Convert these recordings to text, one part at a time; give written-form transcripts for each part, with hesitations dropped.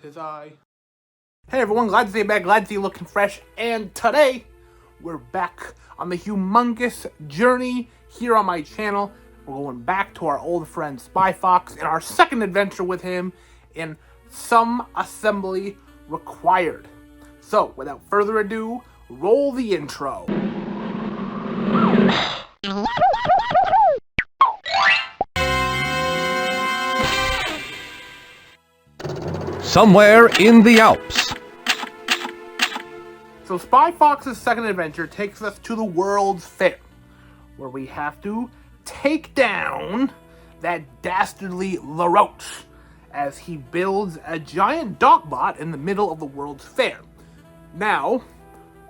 'Tis I. Hey everyone, glad to see you back, glad to see you looking fresh, and today we're back on the Humongous Journey here on my channel. We're going back to our old friend Spy Fox in our second adventure with him in Some Assembly Required. So, without further ado, roll the intro. Somewhere in the Alps. So Spy Fox's second adventure takes us to the World's Fair, where we have to take down that dastardly LaRoche as he builds a giant dogbot in the middle of the World's Fair. Now,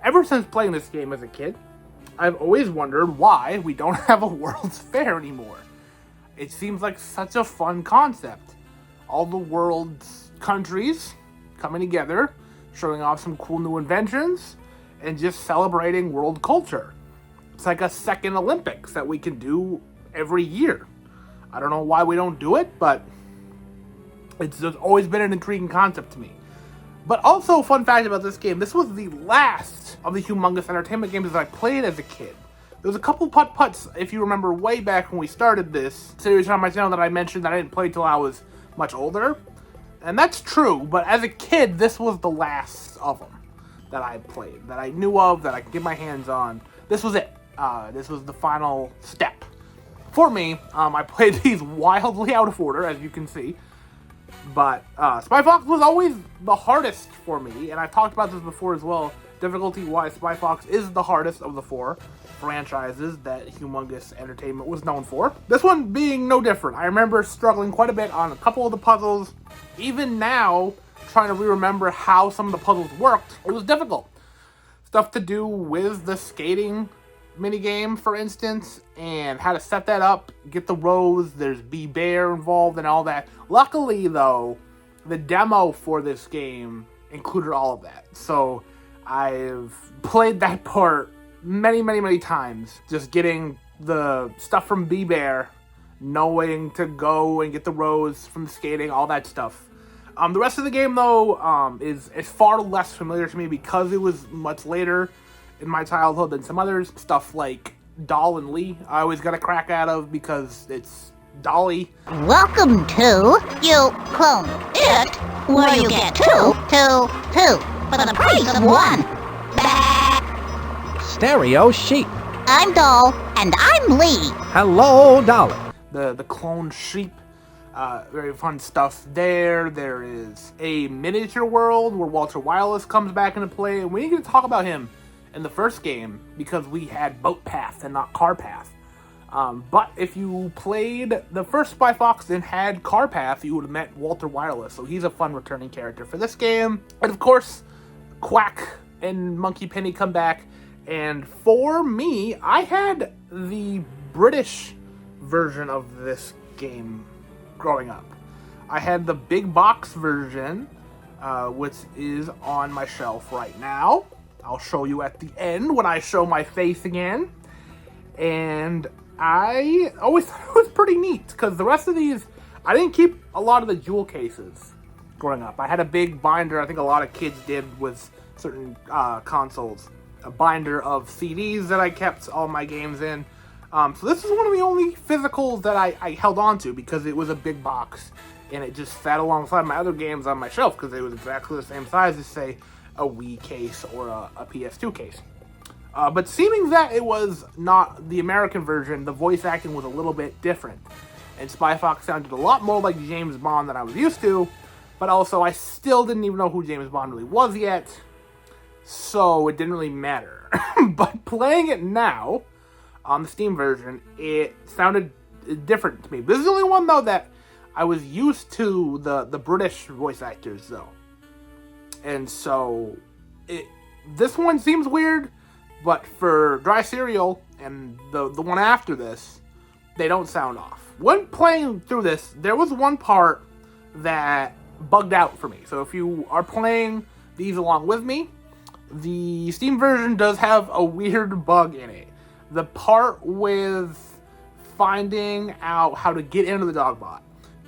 ever since playing this game as a kid, I've always wondered why we don't have a World's Fair anymore. It seems like such a fun concept. All the world's countries coming together, showing off some cool new inventions, and just celebrating world culture. It's like a second Olympics that we can do every year. I don't know why we don't do it, but it's just always been an intriguing concept to me. But also, fun fact about this game, this was the last of the Humongous Entertainment games that I played as a kid. There was a couple putt-putts, if you remember way back when we started this series on my channel, that I mentioned that I didn't play till I was much older. And that's true, but as a kid, this was the last of them that I played, that I knew of, that I could get my hands on. This was it. This was the final step. For me, I played these wildly out of order, as you can see. But Spy Fox was always the hardest for me, and I've talked about this before as well. Difficulty-wise, Spy Fox is the hardest of the four franchises that Humongous Entertainment was known for. This one being no different. I remember struggling quite a bit on a couple of the puzzles. Even now, trying to remember how some of the puzzles worked, it was difficult. Stuff to do with the skating minigame, for instance, and how to set that up, get the rows, there's B-Bear involved and all that. Luckily, though, the demo for this game included all of that. So I've played that part many times, just getting the stuff from B-Bear, knowing to go and get the rows from the skating, all that stuff. The rest of the game, though, is far less familiar to me because it was much later in my childhood than some others. Stuff like Doll and Lee, I always got a crack out of because it's Dolly. Welcome to You Clone It, where you get two for the price of one. Stereo sheep. I'm Doll, and I'm Lee. Hello, Dolly. The clone sheep. Very fun stuff there. There is a miniature world where Walter Wireless comes back into play, and we didn't get to talk about him in the first game because we had Boat Path and not Car Path. But if you played the first Spy Fox and had Car Path, you would have met Walter Wireless, so he's a fun returning character for this game. And of course, Quack and Monkey Penny come back, and for me, I had the British version of this game growing up. I had the big box version, which is on my shelf right now. I'll show you at the end when I show my face again. And I always thought it was pretty neat, because the rest of these, I didn't keep a lot of the jewel cases growing up. I had a big binder, I think a lot of kids did with certain consoles. A binder of CDs that I kept all my games in. So this is one of the only physicals that I held on to because it was a big box and it just sat alongside my other games on my shelf because it was exactly the same size as, say, a Wii case or a PS2 case. But seeming that it was not the American version, the voice acting was a little bit different. And Spy Fox sounded a lot more like James Bond than I was used to, but also I still didn't even know who James Bond really was yet, so it didn't really matter. But playing it now, on the Steam version, it sounded different to me. This is the only one, though, that I was used to the British voice actors, though. And so, this one seems weird, but for Dry Cereal and the one after this, they don't sound off. When playing through this, there was one part that bugged out for me. So if you are playing these along with me, the Steam version does have a weird bug in it. The part with finding out how to get into the Dogbot.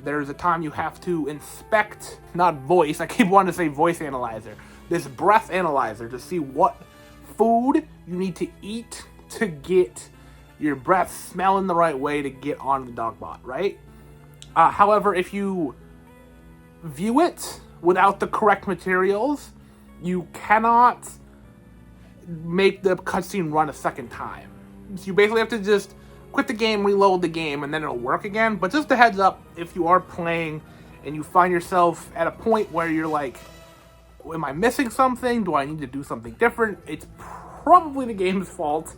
there's a time you have to inspect, not voice, I keep wanting to say voice analyzer, this breath analyzer to see what food you need to eat to get your breath smelling the right way to get on the Dogbot, right? However, if you view it without the correct materials, you cannot make the cutscene run a second time. So you basically have to just quit the game, reload the game, and then it'll work again. But just a heads up, if you are playing and you find yourself at a point where you're like, am I missing something? Do I need to do something different? It's probably the game's fault.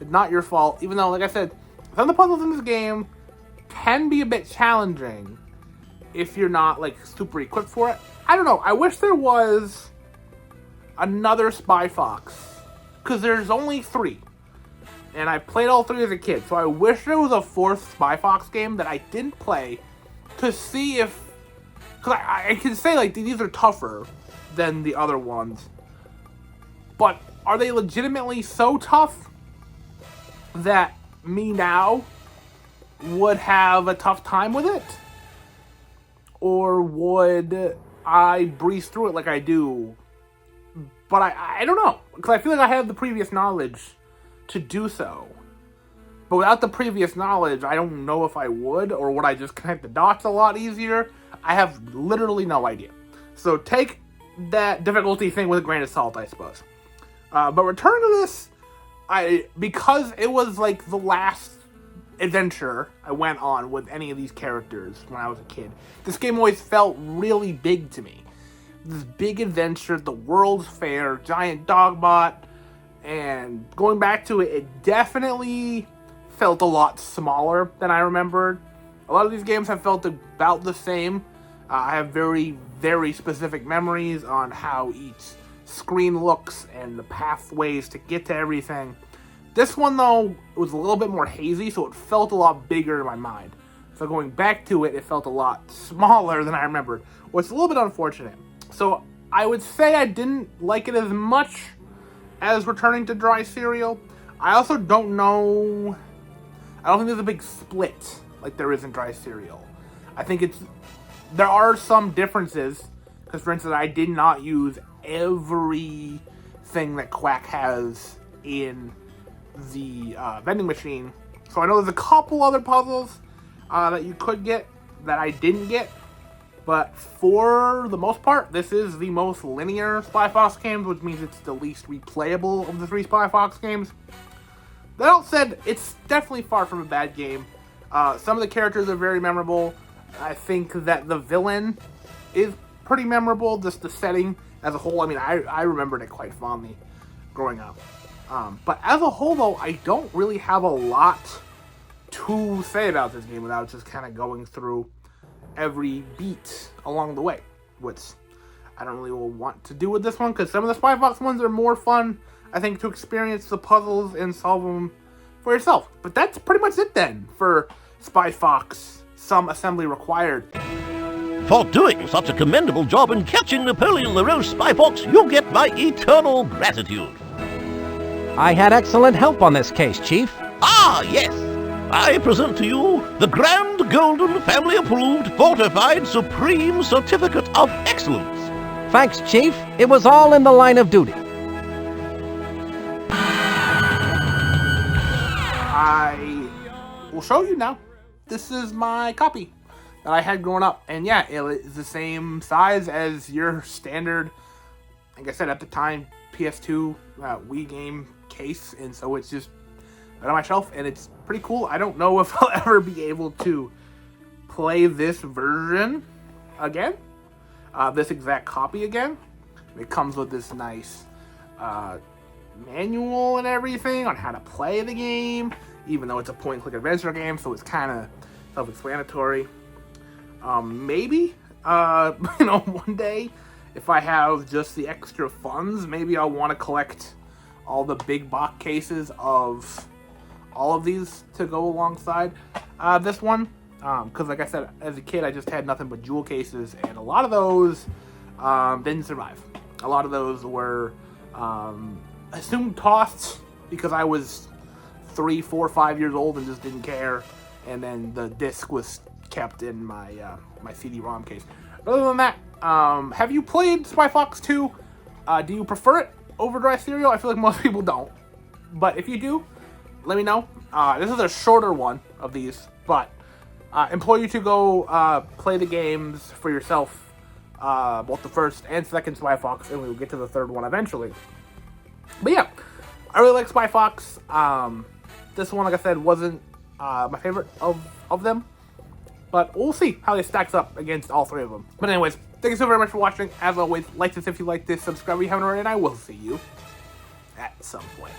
It's not your fault. Even though, like I said, some of the puzzles in this game can be a bit challenging if you're not, like, super equipped for it. I don't know. I wish there was another Spy Fox, because there's only 3. And I played all 3 as a kid, so I wish there was a 4th Spy Fox game that I didn't play to see if... Because I can say, like, these are tougher than the other ones. But are they legitimately so tough that me now would have a tough time with it? Or would I breeze through it like I do? But I don't know, because I feel like I have the previous knowledge to do so. But without the previous knowledge, I don't know if I would, or would I just connect the dots a lot easier? I have literally no idea. So take that difficulty thing with a grain of salt, I suppose. But return to this, because it was like the last adventure I went on with any of these characters when I was a kid, this game always felt really big to me. This big adventure, the World's Fair, giant Dogbot, and going back to it, it definitely felt a lot smaller than I remembered. A lot of these games have felt about the same. I have very, very specific memories on how each screen looks and the pathways to get to everything. This one, though, was a little bit more hazy, so it felt a lot bigger in my mind. So going back to it, it felt a lot smaller than I remembered, which is a little bit unfortunate. So I would say I didn't like it as much as returning to dry cereal. I also don't know... I don't think there's a big split like there is in dry cereal. I think there are some differences, because for instance, I did not use everything that Quack has in the vending machine. So I know there's a couple other puzzles that you could get that I didn't get. But for the most part, this is the most linear Spy Fox games, which means it's the least replayable of the 3 Spy Fox games. That all said, it's definitely far from a bad game. Some of the characters are very memorable. I think that the villain is pretty memorable, just the setting as a whole. I mean, I remembered it quite fondly growing up. But as a whole, though, I don't really have a lot to say about this game without just kind of going through every beat along the way, which I don't really want to do with this one, because some of the Spy Fox ones are more fun, I think, to experience the puzzles and solve them for yourself. But that's pretty much it then for Spy Fox, Some Assembly Required. For doing such a commendable job in catching Napoleon LaRoche Spy Fox, you'll get my eternal gratitude. I had excellent help on this case, Chief. Ah, yes. I present to you the Grand Golden Family Approved Fortified Supreme Certificate of Excellence. Thanks, Chief. It was all in the line of duty. I will show you now. This is my copy that I had growing up. And yeah, it is the same size as your standard, like I said at the time, PS2 Wii game case. And so it's just right on my shelf, and it's pretty cool. I don't know if I'll ever be able to play this version again, this exact copy again. It comes with this nice manual and everything on how to play the game, even though it's a point-and-click adventure game, so it's kind of self-explanatory. Maybe, one day, if I have just the extra funds, maybe I'll want to collect all the big box cases of all of these to go alongside this one, because like I said, as a kid I just had nothing but jewel cases, and a lot of those didn't survive. A lot of those were assumed tossed because I was 3, 4, 5 years old and just didn't care, and then the disc was kept in my my CD-ROM case. But other than that, have you played Spy Fox 2? Do you prefer it over Dry Cereal? I feel like most people don't. But if you do, let me know. This is a shorter one of these, but implore you to go play the games for yourself, both the first and second Spy Fox, and we will get to the third one eventually. But yeah, I really like Spy Fox. This one, like I said, wasn't my favorite of them, but we'll see how it stacks up against all three of them. But anyways, thank you so very much for watching. As always, like this if you like this, subscribe if you haven't already, and I will see you at some point.